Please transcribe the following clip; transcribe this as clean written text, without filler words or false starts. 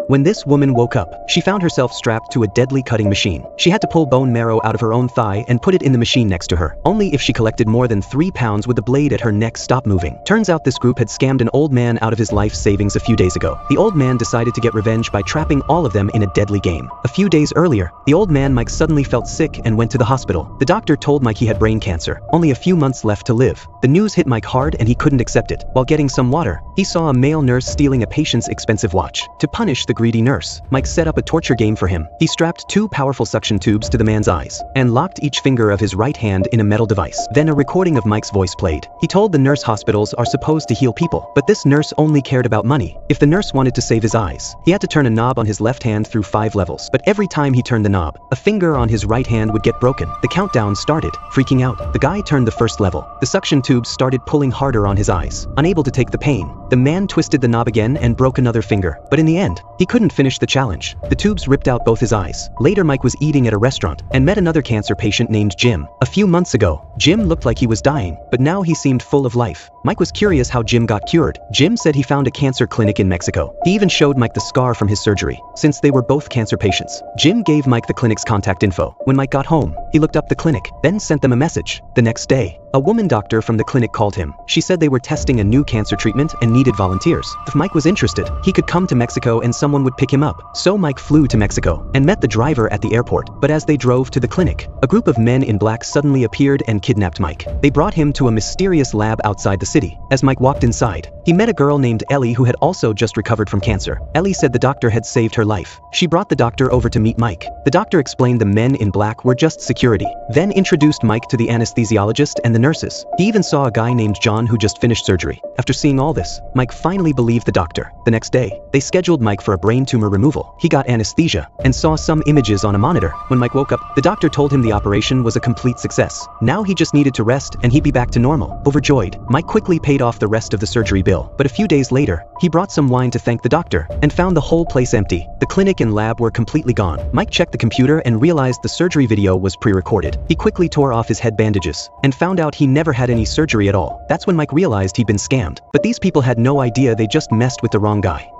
When this woman woke up, she found herself strapped to a deadly cutting machine. She had to pull bone marrow out of her own thigh and put it in the machine next to her. Only if she collected more than 3 pounds would the blade at her neck stop moving. Turns out this group had scammed an old man out of his life savings a few days ago. The old man decided to get revenge by trapping all of them in a deadly game. A few days earlier, the old man Mike suddenly felt sick and went to the hospital. The doctor told Mike he had brain cancer, only a few months left to live. The news hit Mike hard and he couldn't accept it. While getting some water, he saw a male nurse stealing a patient's expensive watch. To punish the greedy nurse, Mike set up a torture game for him. He strapped 2 powerful suction tubes to the man's eyes and locked each finger of his right hand in a metal device. Then a recording of Mike's voice played. He told the nurse hospitals are supposed to heal people, but this nurse only cared about money. If the nurse wanted to save his eyes, he had to turn a knob on his left hand through 5 levels. But every time he turned the knob, a finger on his right hand would get broken. The countdown started. Freaking out, the guy turned the first level. The suction tubes started pulling harder on his eyes. Unable to take the pain, the man twisted the knob again and broke another finger. But in the end, he couldn't finish the challenge. The tubes ripped out both his eyes. Later, Mike was eating at a restaurant and met another cancer patient named Jim. A few months ago, Jim looked like he was dying, but now he seemed full of life. Mike was curious how Jim got cured. Jim said he found a cancer clinic in Mexico. He even showed Mike the scar from his surgery, since they were both cancer patients. Jim gave Mike the clinic's contact info. When Mike got home, he looked up the clinic, then sent them a message. The next day, a woman doctor from the clinic called him. She said they were testing a new cancer treatment and needed volunteers. If Mike was interested, he could come to Mexico and someone would pick him up. So Mike flew to Mexico and met the driver at the airport. But as they drove to the clinic, a group of men in black suddenly appeared and kidnapped Mike. They brought him to a mysterious lab outside the city. As Mike walked inside, he met a girl named Ellie who had also just recovered from cancer. Ellie said the doctor had saved her life. She brought the doctor over to meet Mike. The doctor explained the men in black were just security, then introduced Mike to the anesthesiologist and the nurses. He even saw a guy named John who just finished surgery. After seeing all this, Mike finally believed the doctor. The next day, they scheduled Mike for a brain tumor removal. He got anesthesia and saw some images on a monitor. When Mike woke up, the doctor told him the operation was a complete success. Now he just needed to rest and he'd be back to normal. Overjoyed, Mike quickly paid off the rest of the surgery bill. But a few days later, he brought some wine to thank the doctor and found the whole place empty. The clinic and lab were completely gone. Mike checked the computer and realized the surgery video was pre-recorded. He quickly tore off his head bandages and found out he never had any surgery at all. That's when Mike realized he'd been scammed. But these people had no idea they just messed with the wrong guy.